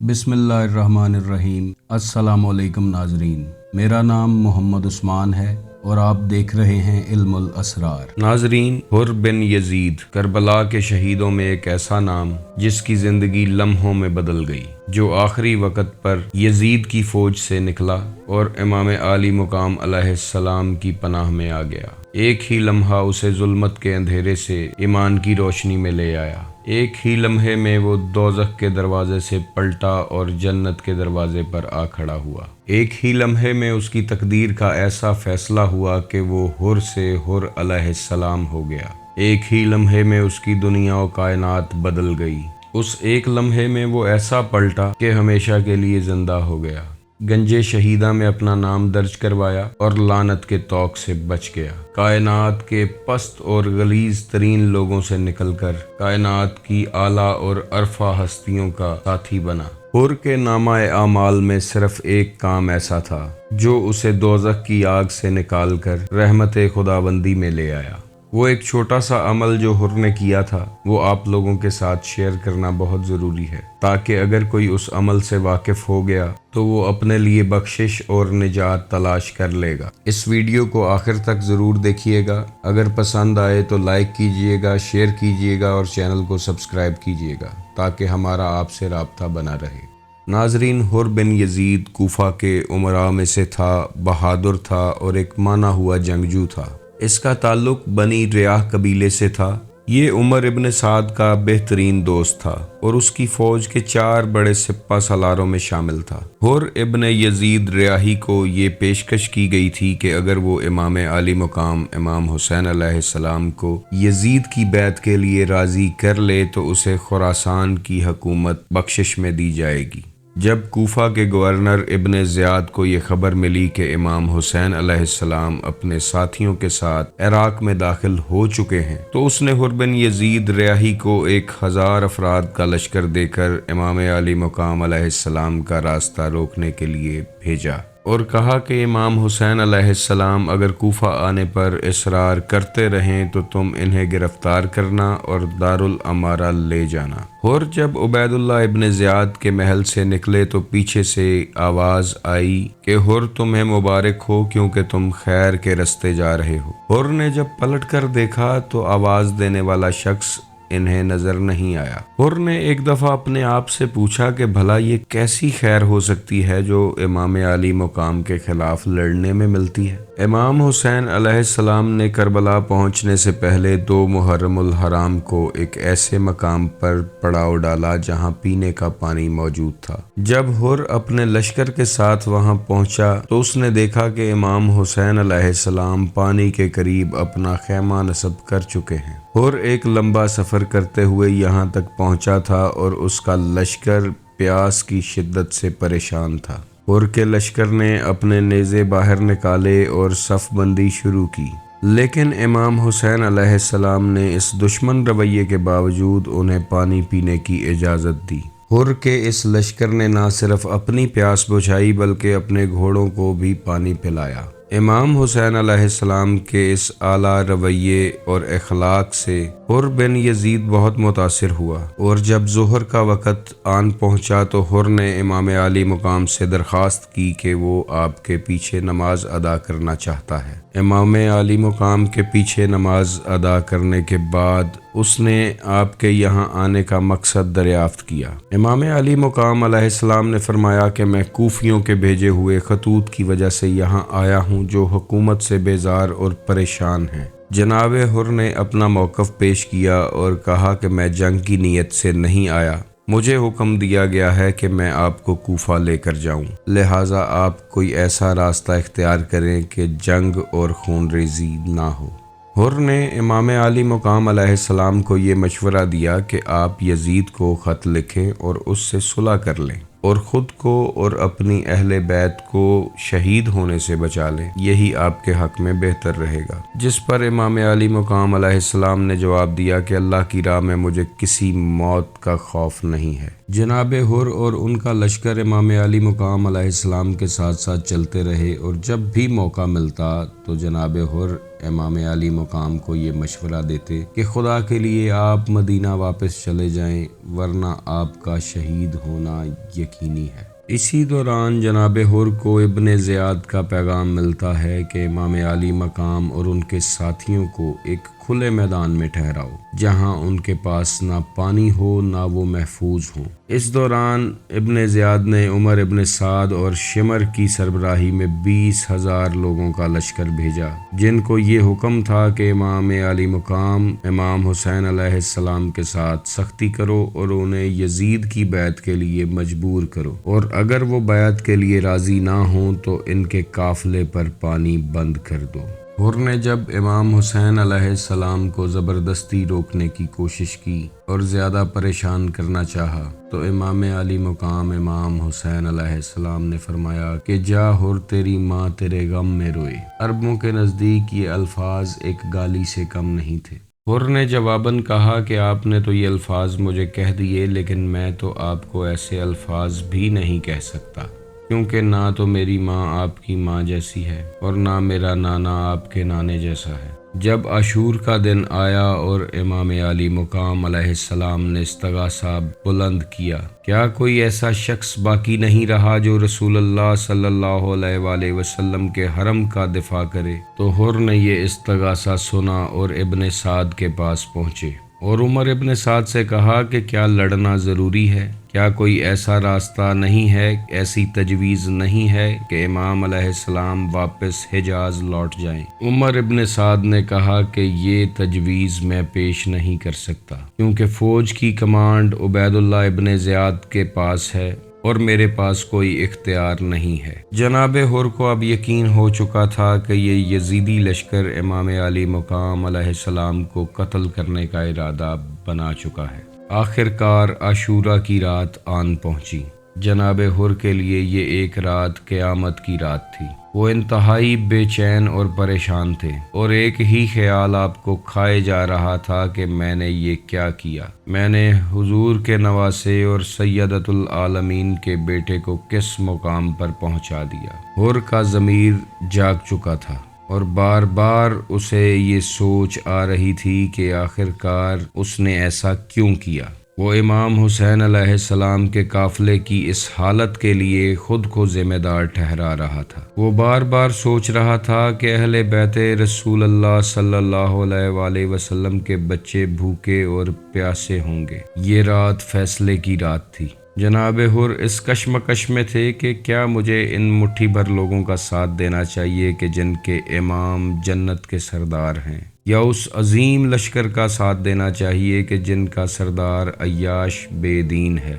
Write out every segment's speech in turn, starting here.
بسم اللہ الرحمن الرحیم۔ السلام علیکم ناظرین، میرا نام محمد عثمان ہے اور آپ دیکھ رہے ہیں علم الاسرار۔ ناظرین، حر بن یزید کربلا کے شہیدوں میں ایک ایسا نام جس کی زندگی لمحوں میں بدل گئی، جو آخری وقت پر یزید کی فوج سے نکلا اور امام عالی مقام علیہ السلام کی پناہ میں آ گیا۔ ایک ہی لمحہ اسے ظلمت کے اندھیرے سے ایمان کی روشنی میں لے آیا۔ ایک ہی لمحے میں وہ دوزخ کے دروازے سے پلٹا اور جنت کے دروازے پر آ کھڑا ہوا۔ ایک ہی لمحے میں اس کی تقدیر کا ایسا فیصلہ ہوا کہ وہ حر سے حر علیہ السلام ہو گیا۔ ایک ہی لمحے میں اس کی دنیا و کائنات بدل گئی۔ اس ایک لمحے میں وہ ایسا پلٹا کہ ہمیشہ کے لیے زندہ ہو گیا۔ گنجے شہیدہ میں اپنا نام درج کروایا اور لعنت کے طوق سے بچ گیا۔ کائنات کے پست اور غلیظ ترین لوگوں سے نکل کر کائنات کی اعلیٰ اور عرفہ ہستیوں کا ساتھی بنا۔ حر کے نامہ اعمال میں صرف ایک کام ایسا تھا جو اسے دوزخ کی آگ سے نکال کر رحمت خداوندی میں لے آیا۔ وہ ایک چھوٹا سا عمل جو حر نے کیا تھا، وہ آپ لوگوں کے ساتھ شیئر کرنا بہت ضروری ہے، تاکہ اگر کوئی اس عمل سے واقف ہو گیا تو وہ اپنے لیے بخشش اور نجات تلاش کر لے گا۔ اس ویڈیو کو آخر تک ضرور دیکھیے گا۔ اگر پسند آئے تو لائک کیجیے گا، شیئر کیجیے گا اور چینل کو سبسکرائب کیجیے گا تاکہ ہمارا آپ سے رابطہ بنا رہے۔ ناظرین، حر بن یزید کوفہ کے امراء میں سے تھا، بہادر تھا اور ایک مانا ہوا جنگجو تھا۔ اس کا تعلق بنی ریاح قبیلے سے تھا۔ یہ عمر ابن سعد کا بہترین دوست تھا اور اس کی فوج کے 4 بڑے سپہ سالاروں میں شامل تھا۔ حر ابن یزید ریاحی کو یہ پیشکش کی گئی تھی کہ اگر وہ امام عالی مقام امام حسین علیہ السلام کو یزید کی بیعت کے لیے راضی کر لے تو اسے خراسان کی حکومت بخشش میں دی جائے گی۔ جب کوفہ کے گورنر ابن زیاد کو یہ خبر ملی کہ امام حسین علیہ السلام اپنے ساتھیوں کے ساتھ عراق میں داخل ہو چکے ہیں، تو اس نے حر بن یزید ریاحی کو 1000 افراد کا لشکر دے کر امام عالی مقام علیہ السلام کا راستہ روکنے کے لیے بھیجا اور کہا کہ امام حسین علیہ السلام اگر کوفہ آنے پر اصرار کرتے رہیں تو تم انہیں گرفتار کرنا اور دارالامارہ لے جانا۔ حر جب عبید اللہ ابن زیاد کے محل سے نکلے تو پیچھے سے آواز آئی کہ حر تمہیں مبارک ہو کیونکہ تم خیر کے رستے جا رہے ہو۔ حر نے جب پلٹ کر دیکھا تو آواز دینے والا شخص انہیں نظر نہیں آیا۔ حر نے ایک دفعہ اپنے آپ سے پوچھا کہ بھلا یہ کیسی خیر ہو سکتی ہے جو امام عالی مقام کے خلاف لڑنے میں ملتی ہے۔ امام حسین علیہ السلام نے کربلا پہنچنے سے پہلے 2 محرم الحرام کو ایک ایسے مقام پر پڑاؤ ڈالا جہاں پینے کا پانی موجود تھا۔ جب حر اپنے لشکر کے ساتھ وہاں پہنچا تو اس نے دیکھا کہ امام حسین علیہ السلام پانی کے قریب اپنا خیمہ نصب کر چکے ہیں۔ حر ایک لمبا سفر کرتے ہوئے یہاں تک پہنچا تھا اور اس کا لشکر پیاس کی شدت سے پریشان تھا۔ حر کے لشکر نے اپنے نیزے باہر نکالے اور صف بندی شروع کی، لیکن امام حسین علیہ السلام نے اس دشمن رویے کے باوجود انہیں پانی پینے کی اجازت دی۔ حر کے اس لشکر نے نہ صرف اپنی پیاس بجھائی بلکہ اپنے گھوڑوں کو بھی پانی پلایا۔ امام حسین علیہ السلام کے اس اعلیٰ رویے اور اخلاق سے حر بن یزید بہت متاثر ہوا اور جب ظہر کا وقت آن پہنچا تو حر نے امام عالی مقام سے درخواست کی کہ وہ آپ کے پیچھے نماز ادا کرنا چاہتا ہے۔ امام عالی مقام کے پیچھے نماز ادا کرنے کے بعد اس نے آپ کے یہاں آنے کا مقصد دریافت کیا۔ امام عالی مقام علیہ السلام نے فرمایا کہ میں کوفیوں کے بھیجے ہوئے خطوط کی وجہ سے یہاں آیا ہوں جو حکومت سے بیزار اور پریشان ہیں۔ جناب حر نے اپنا موقف پیش کیا اور کہا کہ میں جنگ کی نیت سے نہیں آیا، مجھے حکم دیا گیا ہے کہ میں آپ کو کوفہ لے کر جاؤں، لہٰذا آپ کوئی ایسا راستہ اختیار کریں کہ جنگ اور خون ریزی نہ ہو۔ حر نے امام عالی مقام علیہ السلام کو یہ مشورہ دیا کہ آپ یزید کو خط لکھیں اور اس سے صلح کر لیں اور خود کو اور اپنی اہل بیت کو شہید ہونے سے بچا لیں، یہی آپ کے حق میں بہتر رہے گا۔ جس پر امام عالی مقام علیہ السلام نے جواب دیا کہ اللہ کی راہ میں مجھے کسی موت کا خوف نہیں ہے۔ جناب حر اور ان کا لشکر امام عالی مقام علیہ السلام کے ساتھ ساتھ چلتے رہے اور جب بھی موقع ملتا تو جناب حر امام علی مقام کو یہ مشورہ دیتے کہ خدا کے لیے آپ مدینہ واپس چلے جائیں ورنہ آپ کا شہید ہونا یقینی ہے۔ اسی دوران جناب حر کو ابن زیاد کا پیغام ملتا ہے کہ امام علی مقام اور ان کے ساتھیوں کو ایک کھلے میدان میں ٹھہراؤ جہاں ان کے پاس نہ پانی ہو نہ وہ محفوظ ہوں۔ اس دوران ابن زیاد نے عمر ابن سعد اور شمر کی سربراہی میں 20,000 لوگوں کا لشکر بھیجا، جن کو یہ حکم تھا کہ امام علی مقام امام حسین علیہ السلام کے ساتھ سختی کرو اور انہیں یزید کی بیعت کے لیے مجبور کرو، اور اگر وہ بیعت کے لیے راضی نہ ہوں تو ان کے قافلے پر پانی بند کر دو۔ حر نے جب امام حسین علیہ السلام کو زبردستی روکنے کی کوشش کی اور زیادہ پریشان کرنا چاہا تو امام علی مقام امام حسین علیہ السلام نے فرمایا کہ جا حر، تیری ماں تیرے غم میں روئے۔ عربوں کے نزدیک یہ الفاظ ایک گالی سے کم نہیں تھے۔ حر نے جواباً کہا کہ آپ نے تو یہ الفاظ مجھے کہہ دیے، لیکن میں تو آپ کو ایسے الفاظ بھی نہیں کہہ سکتا، کیونکہ نہ تو میری ماں آپ کی ماں جیسی ہے اور نہ میرا نانا آپ کے نانے جیسا ہے۔ جب عاشور کا دن آیا اور امام علی مقام علیہ السلام نے استغاثہ بلند کیا، کیا کوئی ایسا شخص باقی نہیں رہا جو رسول اللہ صلی اللہ علیہ وآلہ وسلم کے حرم کا دفاع کرے؟ تو حر نے یہ استغاثہ سنا اور ابن سعد کے پاس پہنچے اور عمر ابن سعد سے کہا کہ کیا لڑنا ضروری ہے؟ کیا کوئی ایسا راستہ نہیں ہے، ایسی تجویز نہیں ہے کہ امام علیہ السلام واپس حجاز لوٹ جائیں؟ عمر ابن سعد نے کہا کہ یہ تجویز میں پیش نہیں کر سکتا، کیونکہ فوج کی کمانڈ عبید اللہ ابن زیاد کے پاس ہے اور میرے پاس کوئی اختیار نہیں ہے۔ جناب حر کو اب یقین ہو چکا تھا کہ یہ یزیدی لشکر امام علی مقام علیہ السلام کو قتل کرنے کا ارادہ بنا چکا ہے۔ آخر کار عاشورہ کی رات آن پہنچی۔ جناب حر کے لیے یہ ایک رات قیامت کی رات تھی۔ وہ انتہائی بے چین اور پریشان تھے اور ایک ہی خیال آپ کو کھائے جا رہا تھا کہ میں نے یہ کیا کیا؟ میں نے حضور کے نواسے اور سیدۃ العالمین کے بیٹے کو کس مقام پر پہنچا دیا؟ حر کا ضمیر جاگ چکا تھا اور بار بار اسے یہ سوچ آ رہی تھی کہ آخر کار اس نے ایسا کیوں کیا۔ وہ امام حسین علیہ السلام کے قافلے کی اس حالت کے لیے خود کو ذمہ دار ٹھہرا رہا تھا۔ وہ بار بار سوچ رہا تھا کہ اہل بیت رسول اللہ صلی اللہ علیہ وآلہ وسلم کے بچے بھوکے اور پیاسے ہوں گے۔ یہ رات فیصلے کی رات تھی۔ جناب حر اس کشمکش میں تھے کہ کیا مجھے ان مٹھی بھر لوگوں کا ساتھ دینا چاہیے کہ جن کے امام جنت کے سردار ہیں، یا اس عظیم لشکر کا ساتھ دینا چاہیے کہ جن کا سردار عیاش بے دین ہے؟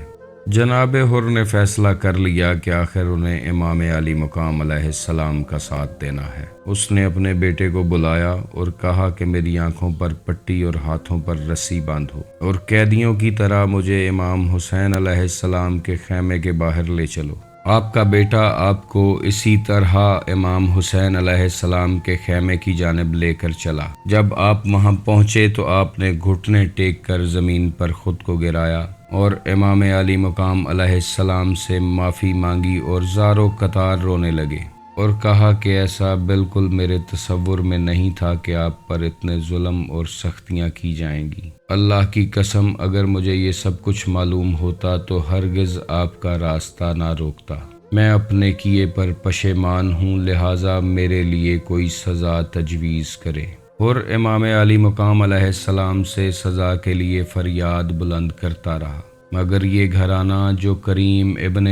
جناب حر نے فیصلہ کر لیا کہ آخر انہیں امام علی مقام علیہ السلام کا ساتھ دینا ہے۔ اس نے اپنے بیٹے کو بلایا اور کہا کہ میری آنکھوں پر پٹی اور ہاتھوں پر رسی باندھو اور قیدیوں کی طرح مجھے امام حسین علیہ السلام کے خیمے کے باہر لے چلو۔ آپ کا بیٹا آپ کو اسی طرح امام حسین علیہ السلام کے خیمے کی جانب لے کر چلا۔ جب آپ وہاں پہنچے تو آپ نے گھٹنے ٹیک کر زمین پر خود کو گرایا اور امام علی مقام علیہ السلام سے معافی مانگی اور زارو قطار رونے لگے اور کہا کہ ایسا بالکل میرے تصور میں نہیں تھا کہ آپ پر اتنے ظلم اور سختیاں کی جائیں گی۔ اللہ کی قسم اگر مجھے یہ سب کچھ معلوم ہوتا تو ہرگز آپ کا راستہ نہ روکتا۔ میں اپنے کیے پر پشیمان ہوں، لہٰذا میرے لیے کوئی سزا تجویز کرے۔ اور امام علی مقام علیہ السلام سے سزا کے لیے فریاد بلند کرتا رہا، مگر یہ گھرانہ جو کریم ابن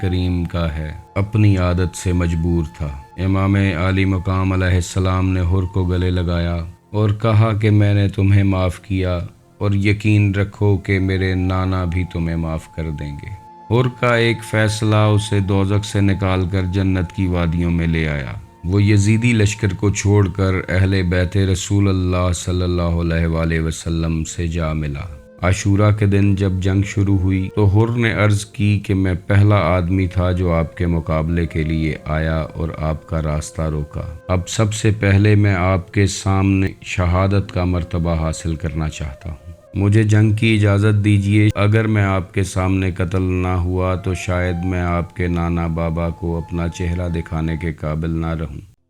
کریم کا ہے اپنی عادت سے مجبور تھا۔ امام علی مقام علیہ السلام نے حر کو گلے لگایا اور کہا کہ میں نے تمہیں معاف کیا اور یقین رکھو کہ میرے نانا بھی تمہیں معاف کر دیں گے۔ حر کا ایک فیصلہ اسے دوزخ سے نکال کر جنت کی وادیوں میں لے آیا۔ وہ یزیدی لشکر کو چھوڑ کر اہل بیت رسول اللہ صلی اللہ علیہ وآلہ وسلم سے جا ملا۔ عاشورہ کے دن جب جنگ شروع ہوئی تو حر نے عرض کی کہ میں پہلا آدمی تھا جو آپ کے مقابلے کے لیے آیا اور آپ کا راستہ روکا۔ اب سب سے پہلے میں آپ کے سامنے شہادت کا مرتبہ حاصل کرنا چاہتا ہوں۔ مجھے جنگ کی اجازت دیجیے۔ اگر میں آپ کے سامنے قتل نہ ہوا تو شاید میں آپ کے نانا بابا کو اپنا چہرہ دکھانے کے قابل نہ رہوں۔